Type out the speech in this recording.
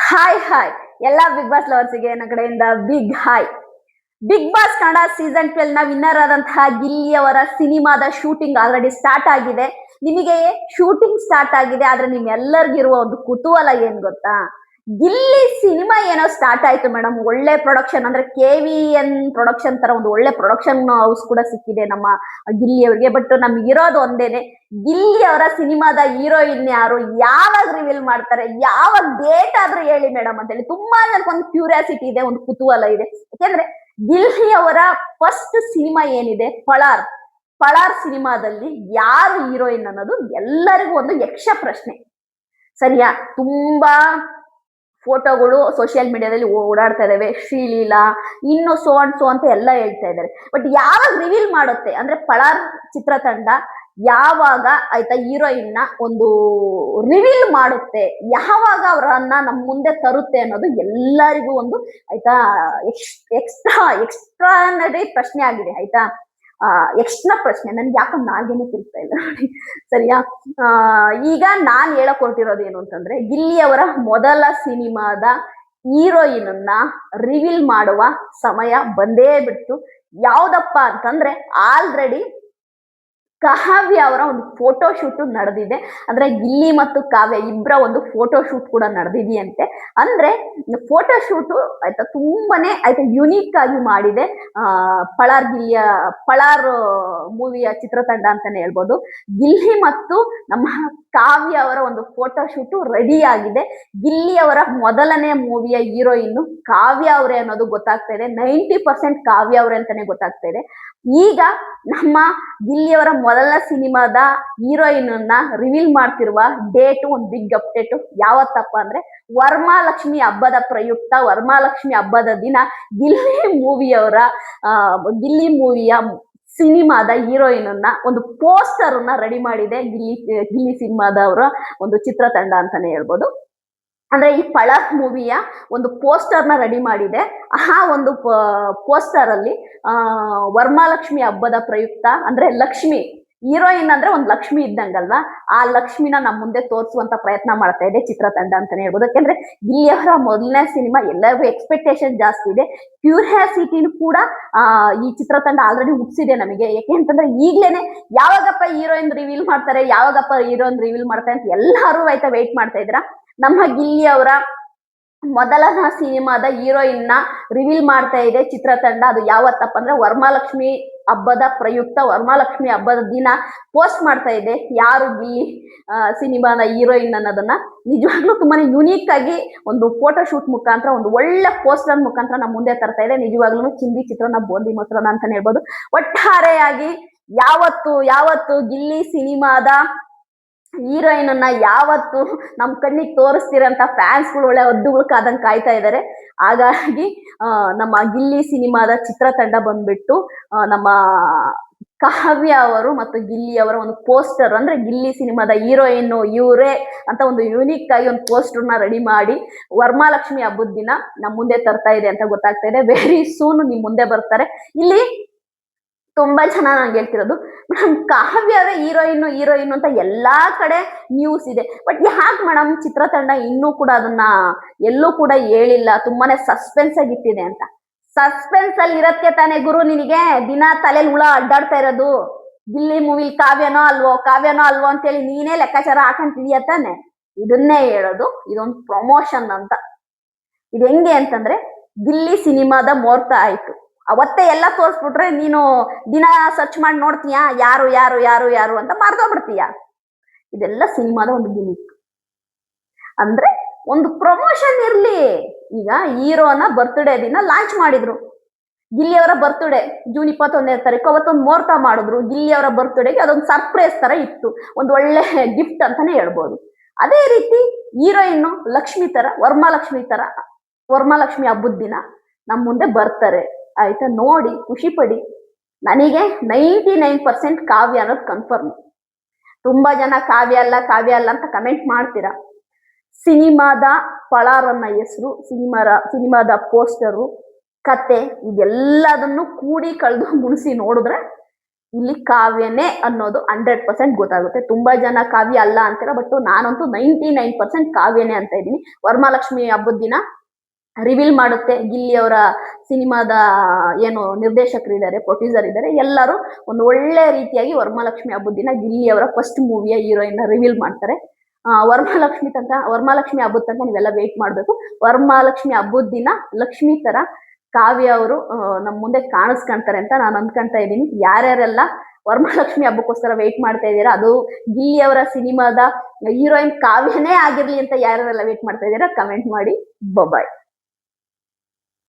Hi ಎಲ್ಲ big boss ಲವರ್ಸಿಗೆ ನನ್ನ ಕಡೆಯಿಂದ big hi. Bigg Boss Kannada season 12 ನ ವಿನ್ನರ್ ಆದಂತಹ ಗಿಲ್ಲಿ ಅವರ ಸಿನಿಮಾದ ಶೂಟಿಂಗ್ ಆಲ್ರೆಡಿ ಸ್ಟಾರ್ಟ್ ಆಗಿದೆ. ನಿಮಗೆ ಶೂಟಿಂಗ್ ಸ್ಟಾರ್ಟ್ ಆಗಿದೆ, ಆದ್ರೆ ನಿಮ್ಮೆಲ್ಲರಿಗಿರುವ ಒಂದು ಕುತೂಹಲ ಏನ್ ಗೊತ್ತಾ? ಗಿಲ್ಲಿ ಸಿನಿಮಾ ಏನೋ ಸ್ಟಾರ್ಟ್ ಆಯ್ತು ಮೇಡಮ್. ಒಳ್ಳೆ ಪ್ರೊಡಕ್ಷನ್ ಅಂದ್ರೆ KVN ಪ್ರೊಡಕ್ಷನ್ ತರ ಒಂದು ಒಳ್ಳೆ ಪ್ರೊಡಕ್ಷನ್ ಹೌಸ್ ಕೂಡ ಸಿಕ್ಕಿದೆ ನಮ್ಮ ಗಿಲ್ಲಿ ಅವರಿಗೆ. ಬಟ್ ನಮ್ಗೆ ಇರೋದು ಒಂದೇನೆ, ಗಿಲ್ಲಿ ಅವರ ಸಿನಿಮಾದ ಹೀರೋಯಿನ್ ಯಾರು, ಯಾವಾಗ ರಿವೀಲ್ ಮಾಡ್ತಾರೆ, ಯಾವ ಡೇಟ್ ಆದ್ರೂ ಹೇಳಿ ಮೇಡಮ್ ಅಂತ ಹೇಳಿ ತುಂಬಾ ಜನಕ್ಕೊಂದು ಕ್ಯೂರಿಯಾಸಿಟಿ ಇದೆ, ಒಂದು ಕುತೂಹಲ ಇದೆ. ಯಾಕೆಂದ್ರೆ ಗಿಲ್ಲಿ ಅವರ ಫಸ್ಟ್ ಸಿನಿಮಾ ಏನಿದೆ ಪಳಾರ್ ಸಿನಿಮಾದಲ್ಲಿ ಯಾರು ಹೀರೋಯಿನ್ ಅನ್ನೋದು ಎಲ್ಲರಿಗೂ ಒಂದು ಯಕ್ಷ ಪ್ರಶ್ನೆ. ಸರಿಯಾ? ತುಂಬಾ ಫೋಟೋಗಳು ಸೋಷಿಯಲ್ ಮೀಡಿಯಾದಲ್ಲಿ ಓಡಾಡ್ತಾ ಇದಾವೆ. ಶ್ರೀಲೀಲಾ, ಇನ್ನು ಸೋ ಅಂಡ್ ಸೋ ಅಂತ ಎಲ್ಲ ಹೇಳ್ತಾ ಇದ್ದಾರೆ. ಬಟ್ ಯಾವಾಗ ರಿವೀಲ್ ಮಾಡುತ್ತೆ ಅಂದ್ರೆ ಪಳಾರ್ ಚಿತ್ರತಂಡ ಯಾವಾಗ ಆಯ್ತಾ ಹೀರೋಯಿನ್ ನ ಒಂದು ರಿವೀಲ್ ಮಾಡುತ್ತೆ, ಯಾವಾಗ ಅವರನ್ನ ನಮ್ಮ ಮುಂದೆ ತರುತ್ತೆ ಅನ್ನೋದು ಎಲ್ಲರಿಗೂ ಒಂದು ಆಯ್ತಾ ಎಕ್ಸ್ಟ್ರಾನರಿ ಪ್ರಶ್ನೆ ಆಗಿದೆ ಆಯ್ತಾ. ಎಕ್ಸ್ಟ್ರಾ ಪ್ರಶ್ನೆ ನನ್ಗೆ ಯಾಕಂದ್ರೆ ನಾಲ್ಗೇನೆ ತಿರುಗ್ತಾ ಇಲ್ಲ ನೋಡಿ. ಸರಿಯಾ? ಈಗ ನಾನ್ ಹೇಳಕ್ ಹೊರಟಿರೋದು ಏನು ಅಂತಂದ್ರೆ, ಗಿಲ್ಲಿ ಅವರ ಮೊದಲ ಸಿನಿಮಾದ ಹೀರೋಯಿನ್ ಅನ್ನ ರಿವೀಲ್ ಮಾಡುವ ಸಮಯ ಬಂದೇ ಬಿಡ್ತು. ಯಾವ್ದಪ್ಪ ಅಂತಂದ್ರೆ, ಆಲ್ರೆಡಿ ಕಾವ್ಯ ಅವರ ಒಂದು ಫೋಟೋ ಶೂಟ್ ನಡೆದಿದೆ. ಅಂದ್ರೆ ಗಿಲ್ಲಿ ಮತ್ತು ಕಾವ್ಯ ಇಬ್ಬರ ಒಂದು ಫೋಟೋ ಶೂಟ್ ಕೂಡ ನಡೆದಿದೆಯಂತೆ. ಅಂದ್ರೆ ಫೋಟೋ ಶೂಟ್ ಆಯ್ತಾ ತುಂಬಾನೇ ಆಯ್ತಾ ಯುನೀಕ್ ಆಗಿ ಮಾಡಿದೆ ಪಳಾರ್ ಮೂವಿಯ ಚಿತ್ರತಂಡ ಅಂತಾನೆ ಹೇಳ್ಬೋದು. ಗಿಲ್ಲಿ ಮತ್ತು ನಮ್ಮ ಕಾವ್ಯ ಅವರ ಒಂದು ಫೋಟೋ ಶೂಟ್ ರೆಡಿ ಆಗಿದೆ. ಗಿಲ್ಲಿ ಅವರ ಮೊದಲನೇ ಮೂವಿಯ ಹೀರೋಯಿನ್ ಕಾವ್ಯ ಅವರೇ ಅನ್ನೋದು ಗೊತ್ತಾಗ್ತಾ ಇದೆ. 90% ಕಾವ್ಯ ಅವರೇ ಅಂತಾನೆ ಗೊತ್ತಾಗ್ತಾ ಇದೆ. ಈಗ ನಮ್ಮ ಗಿಲ್ಲಿಯವರ ಮೊದಲ ಸಿನಿಮಾದ ಹೀರೋಯಿನ್ ಅನ್ನ ರಿವೀಲ್ ಮಾಡ್ತಿರುವ ಡೇಟ್ ಒಂದು ಬಿಗ್ ಅಪ್ಡೇಟ್. ಯಾವತ್ತಪ್ಪ ಅಂದ್ರೆ, ವರಮಹಾಲಕ್ಷ್ಮಿ ಹಬ್ಬದ ಪ್ರಯುಕ್ತ, ವರಮಹಾಲಕ್ಷ್ಮಿ ಹಬ್ಬದ ದಿನ ಗಿಲ್ಲಿ ಮೂವಿಯ ಸಿನಿಮಾದ ಹೀರೋಯಿನ್ ಅನ್ನ ಒಂದು ಪೋಸ್ಟರ್ ಅನ್ನ ರೆಡಿ ಮಾಡಿದೆ ಗಿಲ್ಲಿ ಸಿನಿಮಾದವರ ಒಂದು ಚಿತ್ರತಂಡ ಅಂತಾನೆ ಹೇಳ್ಬೋದು. ಅಂದ್ರೆ ಈ ಪಳಾರ್ ಮೂವಿಯ ಒಂದು ಪೋಸ್ಟರ್ ನ ರೆಡಿ ಮಾಡಿದೆ. ಆ ಒಂದು ಪೋಸ್ಟರ್ ಅಲ್ಲಿ ವರಮಹಾಲಕ್ಷ್ಮಿ ಹಬ್ಬದ ಪ್ರಯುಕ್ತ ಅಂದ್ರೆ ಲಕ್ಷ್ಮಿ ಹೀರೋಯಿನ್ ಅಂದ್ರೆ ಒಂದು ಲಕ್ಷ್ಮಿ ಇದ್ದಂಗಲ್ವಾ, ಆ ಲಕ್ಷ್ಮಿನ ನಮ್ಮ ಮುಂದೆ ತೋರಿಸುವಂತ ಪ್ರಯತ್ನ ಮಾಡ್ತಾ ಇದೆ ಚಿತ್ರತಂಡ ಅಂತಾನೆ ಹೇಳ್ಬೋದು. ಯಾಕೆಂದ್ರೆ ಗಿಲ್ಲಿಯವರ ಮೊದಲನೇ ಸಿನಿಮಾ ಎಲ್ಲರಿಗೂ ಎಕ್ಸ್ಪೆಕ್ಟೇಷನ್ ಜಾಸ್ತಿ ಇದೆ, ಕ್ಯೂರಿಯಾಸಿಟಿನೂ ಕೂಡ ಈ ಚಿತ್ರತಂಡ ಆಲ್ರೆಡಿ ಹುಟ್ಟಿಸಿದೆ ನಮಗೆ. ಯಾಕೆ ಅಂತಂದ್ರೆ ಈಗ್ಲೇನೆ ಯಾವಾಗಪ್ಪ ಹೀರೋಯಿನ್ ರಿವೀಲ್ ಮಾಡ್ತಾರೆ ಅಂತ ಎಲ್ಲರೂ ಆಯ್ತಾ ವೇಟ್ ಮಾಡ್ತಾ ಇದ್ರ. ನಮ್ಮ ಗಿಲ್ಲಿ ಅವರ ಮೊದಲ ಸಿನಿಮಾದ ಹೀರೋಯಿನ್ ನ ರಿವೀಲ್ ಮಾಡ್ತಾ ಇದೆ ಚಿತ್ರತಂಡ. ಅದು ಯಾವತ್ತಪ್ಪ ಅಂದ್ರೆ, ವರಮಹಾಲಕ್ಷ್ಮಿ ಹಬ್ಬದ ಪ್ರಯುಕ್ತ, ವರಮಹಾಲಕ್ಷ್ಮಿ ಹಬ್ಬದ ದಿನ ಪೋಸ್ಟ್ ಮಾಡ್ತಾ ಇದೆ ಯಾರು ಗಿಲ್ಲಿ ಸಿನಿಮಾದ ಹೀರೋಯಿನ್ ಅನ್ನೋದನ್ನ. ನಿಜವಾಗ್ಲೂ ತುಂಬಾನೇ ಯುನೀಕ್ ಆಗಿ ಒಂದು ಫೋಟೋ ಶೂಟ್ ಮುಖಾಂತರ, ಒಂದು ಒಳ್ಳೆ ಪೋಸ್ಟರ್ ಮುಖಾಂತರ ನಮ್ಮ ಮುಂದೆ ತರ್ತಾ ಇದೆ. ನಿಜವಾಗ್ಲೂ ಚಿಂದಿ ಚಿತ್ರನ ಬೋಂದಿ ಮೊಸರನ್ನ ಅಂತಾನೆ ಹೇಳ್ಬೋದು. ಒಟ್ಟಾರೆಯಾಗಿ ಯಾವತ್ತು ಗಿಲ್ಲಿ ಸಿನಿಮಾದ ಹೀರೋಯಿನ್ ಅನ್ನ ಯಾವತ್ತು ನಮ್ ಕಣ್ಣಿಗೆ ತೋರಿಸ್ತಿರಂತ ಫ್ಯಾನ್ಸ್ಗಳು ಒಳ್ಳೆ ಹದ್ದುಗಳು ಕಾದಂಗ್ ಕಾಯ್ತಾ ಇದ್ದಾರೆ. ಹಾಗಾಗಿ ನಮ್ಮ ಗಿಲ್ಲಿ ಸಿನಿಮಾದ ಚಿತ್ರತಂಡ ಬಂದ್ಬಿಟ್ಟು ನಮ್ಮ ಕಾವ್ಯ ಅವರು ಮತ್ತು ಗಿಲ್ಲಿ ಅವರ ಒಂದು ಪೋಸ್ಟರ್, ಅಂದ್ರೆ ಗಿಲ್ಲಿ ಸಿನಿಮಾದ ಹೀರೋಯಿನ್ ಇವರೇ ಅಂತ ಒಂದು ಯೂನಿಕ್ ಆಗಿ ಒಂದು ಪೋಸ್ಟರ್ ನ ರೆಡಿ ಮಾಡಿ ವರಮಹಾಲಕ್ಷ್ಮಿ ಹಬ್ಬದ ದಿನ ನಮ್ ಮುಂದೆ ತರ್ತಾ ಇದೆ ಅಂತ ಗೊತ್ತಾಗ್ತಾ ಇದೆ. ವೆರಿ ಸೂನ್ ನಿಮ್ ಮುಂದೆ ಬರ್ತಾರೆ. ಇಲ್ಲಿ ತುಂಬಾ ಜನ ನಂಗೆ ಹೇಳ್ತಿರೋದು, ಮೇಡಮ್ ಕಾವ್ಯವೇ ಹೀರೋಯಿನ್ ಅಂತ ಎಲ್ಲಾ ಕಡೆ ನ್ಯೂಸ್ ಇದೆ, ಬಟ್ ಯಾಕೆ ಮೇಡಮ್ ಚಿತ್ರತಂಡ ಇನ್ನೂ ಕೂಡ ಅದನ್ನ ಎಲ್ಲೂ ಕೂಡ ಹೇಳಿಲ್ಲ, ತುಂಬಾನೇ ಸಸ್ಪೆನ್ಸ್ ಆಗಿಟ್ಟಿದೆ ಅಂತ. ಸಸ್ಪೆನ್ಸ್ ಅಲ್ಲಿ ಇರತ್ತೆ ತಾನೇ ಗುರು ನಿನಗೆ ದಿನ ತಲೆಯಲ್ಲಿ ಹುಳ ಅಡ್ಡಾಡ್ತಾ ಇರೋದು. ಗಿಲ್ಲಿ ಮೂವಿ ಕಾವ್ಯನೋ ಅಲ್ವೋ ಅಂತೇಳಿ ನೀನೇ ಲೆಕ್ಕಾಚಾರ ಹಾಕೊಂತಿದೀಯ ತಾನೆ. ಇದನ್ನೇ ಹೇಳೋದು, ಇದೊಂದು ಪ್ರಮೋಷನ್ ಅಂತ. ಇದು ಹೆಂಗೆ ಅಂತಂದ್ರೆ, ಗಿಲ್ಲಿ ಸಿನಿಮಾದ ಮುಹೂರ್ತ ಆಯ್ತು, ಅವತ್ತೇ ಎಲ್ಲ ತೋರಿಸ್ಬಿಟ್ರೆ ನೀನು ದಿನ ಸರ್ಚ್ ಮಾಡಿ ನೋಡ್ತೀಯಾ ಯಾರು ಅಂತ ಮರ್ತೋಗ್ಬಿಡ್ತೀಯ. ಇದೆಲ್ಲ ಸಿನಿಮಾದ ಒಂದು ಗಿಮಿಕ್. ಅಂದ್ರೆ ಒಂದು ಪ್ರಮೋಷನ್ ಇರ್ಲಿ. ಈಗ ಹೀರೋನ ಬರ್ತ್ಡೇ ದಿನ ಲಾಂಚ್ ಮಾಡಿದ್ರು, ಗಿಲ್ಲಿ ಅವರ ಬರ್ತ್ಡೇ ಜೂನ್ 21ನೇ ತಾರೀಕು, ಅವತ್ತೊಂದು ಮುಹೂರ್ತ ಮಾಡಿದ್ರು. ಗಿಲ್ಲಿ ಅವರ ಬರ್ತ್ಡೇಗೆ ಅದೊಂದು ಸರ್ಪ್ರೈಸ್ ತರ ಇತ್ತು, ಒಂದು ಒಳ್ಳೆ ಗಿಫ್ಟ್ ಅಂತಾನೆ ಹೇಳ್ಬೋದು. ಅದೇ ರೀತಿ ಹೀರೋಯಿನ್ ವರಮಹಾಲಕ್ಷ್ಮಿ ಹಬ್ಬದ ದಿನ ನಮ್ ಮುಂದೆ ಬರ್ತಾರೆ ಆಯ್ತಾ. ನೋಡಿ ಖುಷಿ ಪಡಿ. ನನಗೆ 99% ಕಾವ್ಯ ಅನ್ನೋದು ಕನ್ಫರ್ಮ್. ತುಂಬಾ ಜನ ಕಾವ್ಯ ಅಲ್ಲ ಅಂತ ಕಮೆಂಟ್ ಮಾಡ್ತೀರಾ. ಸಿನಿಮಾದ ಪಳಾರನ್ನ ಹೆಸರು, ಸಿನಿಮಾದ ಪೋಸ್ಟರು, ಕತೆ ಇದೆಲ್ಲದನ್ನು ಕೂಡಿ ಕಳೆದು ಮುಣಿಸಿ ನೋಡಿದ್ರೆ ಇಲ್ಲಿ ಕಾವ್ಯನೇ ಅನ್ನೋದು 100% ಗೊತ್ತಾಗುತ್ತೆ. ತುಂಬಾ ಜನ ಕಾವ್ಯ ಅಲ್ಲ ಅಂತೀರ, ಬಟ್ ನಾನಂತೂ 99% ಕಾವ್ಯನೇ ಅಂತ ಇದ್ದೀನಿ. ವರಮಹಾಲಕ್ಷ್ಮಿ ಹಬ್ಬದ ದಿನ ರಿವೀಲ್ ಮಾಡುತ್ತೆ ಗಿಲ್ಲಿ ಅವರ ಸಿನಿಮಾದ ಏನು ನಿರ್ದೇಶಕರಿದ್ದಾರೆ, ಪ್ರೊಡ್ಯೂಸರ್ ಇದ್ದಾರೆ, ಎಲ್ಲರೂ ಒಂದು ಒಳ್ಳೆ ರೀತಿಯಾಗಿ ವರಮಹಾಲಕ್ಷ್ಮಿ ಹಬ್ಬದ ದಿನ ಗಿಲ್ಲಿ ಅವರ ಫಸ್ಟ್ ಮೂವಿಯ ಹೀರೋಯಿನ್ ರಿವೀಲ್ ಮಾಡ್ತಾರೆ. ವರಮಹಾಲಕ್ಷ್ಮಿ ಹಬ್ಬದ ತನಕ ನೀವೆಲ್ಲ ವೇಟ್ ಮಾಡ್ಬೇಕು. ವರಮಹಾಲಕ್ಷ್ಮಿ ಹಬ್ಬದ ದಿನ ಲಕ್ಷ್ಮಿ ತರ ಕಾವ್ಯ ಅವರು ನಮ್ ಮುಂದೆ ಕಾಣಿಸ್ಕೊಂತಾರೆ ಅಂತ ನಾನು ಅನ್ಕೊಂತಾ ಇದ್ದೀನಿ. ಯಾರ್ಯಾರೆಲ್ಲ ವರಮಹಾಲಕ್ಷ್ಮಿ ಹಬ್ಬಕ್ಕೋಸ್ಕರ ವೇಟ್ ಮಾಡ್ತಾ ಇದ್ದೀರಾ, ಅದು ಗಿಲ್ಲಿ ಅವರ ಸಿನಿಮಾದ ಹೀರೋಯಿನ್ ಕಾವ್ಯನೇ ಆಗಿರ್ಲಿ ಅಂತ ಯಾರ್ಯಾರೆಲ್ಲ ವೇಟ್ ಮಾಡ್ತಾ ಇದ್ದೀರಾ, ಕಮೆಂಟ್ ಮಾಡಿ. ಬಾಯ್.